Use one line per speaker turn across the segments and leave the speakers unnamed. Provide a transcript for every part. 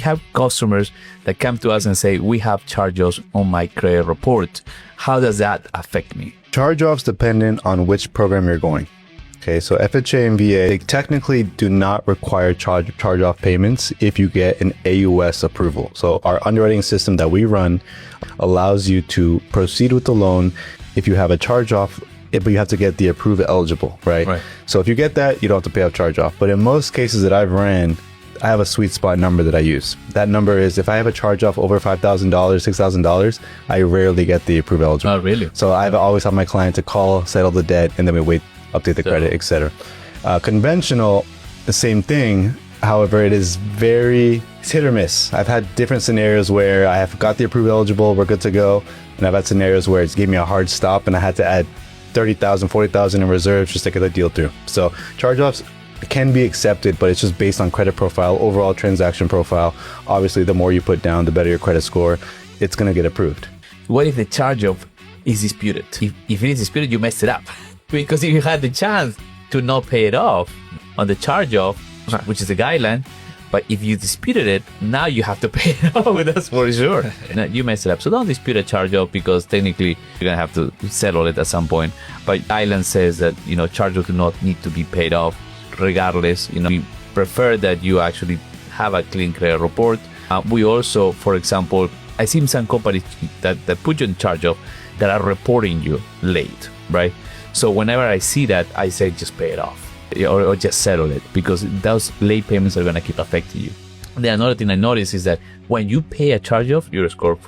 have customers that come to us and say, we have charge-offs on my credit report. How does that affect me?
Charge-offs dependent on which program you're going. Okay, so FHA and VA, they technically do not require charge-off payments if you get an AUS approval. So our underwriting system that we run allows you to proceed with the loan if you have a charge-off, but you have to get the approved eligible, right? So if you get that, you don't have to pay off charge-off. But in most cases that I've ran, I have a sweet spot number that I use. That number is if I have a charge-off over $5,000, $6,000, I rarely get the approved eligible.
Oh, really?
So I've always had my client to call, settle the debt, and then we wait, update the credit, etc. Conventional, the same thing. However, it's hit or miss. I've had different scenarios where I have got the approved eligible, we're good to go. And I've had scenarios where it's gave me a hard stop and I had to add $30,000, $40,000 in reserves just to get the deal through. So charge-offs can be accepted, but it's just based on credit profile, overall transaction profile. Obviously, the more you put down, the better your credit score. It's going to get approved.
What if the charge-off is disputed? If it is disputed, you messed it up. Because if you had the chance to not pay it off on the charge-off, which is a guideline, but if you disputed it, now you have to pay it off. That's for sure. No, you messed it up. So don't dispute a charge-off because technically you're going to have to settle it at some point. But guideline says that, charge-off do not need to be paid off regardless. We prefer that you actually have a clean credit report. We also, for example, I see some companies that put you in charge-off that are reporting you late, right? So whenever I see that, I say just pay it off. Or just settle it, because those late payments are going to keep affecting you. Then another thing I noticed is that when you pay a charge-off, your score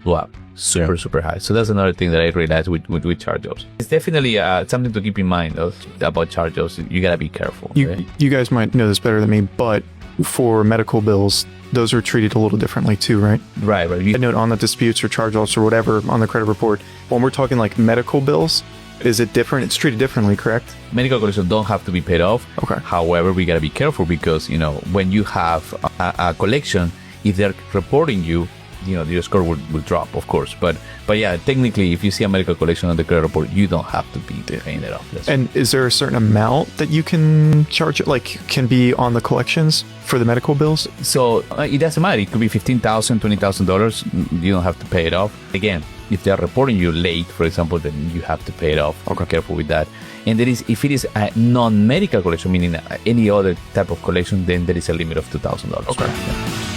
go up super high. So that's another thing that I realized with charge-offs. It's definitely something to keep in mind about charge-offs. You got to be careful.
You guys might know this better than me, but for medical bills, those are treated a little differently too, right?
Right.
A note on the disputes or charge-offs or whatever on the credit report. When we're talking like medical bills, is it different? It's treated differently, correct?
Medical collections don't have to be paid off.
Okay.
However, we got to be careful because, when you have a collection, if they're reporting you, your score will drop, of course. But yeah, technically, if you see a medical collection on the credit report, you don't have to be paying it off.
And is there a certain amount that you can charge, can be on the collections for the medical bills?
So it doesn't matter. It could be $15,000, $20,000. You don't have to pay it off. Again, if they're reporting you late, for example, then you have to pay it off. Okay. Careful with that. And if it is a non-medical collection, meaning any other type of collection, then there is a limit of $2,000.
Okay. Yeah.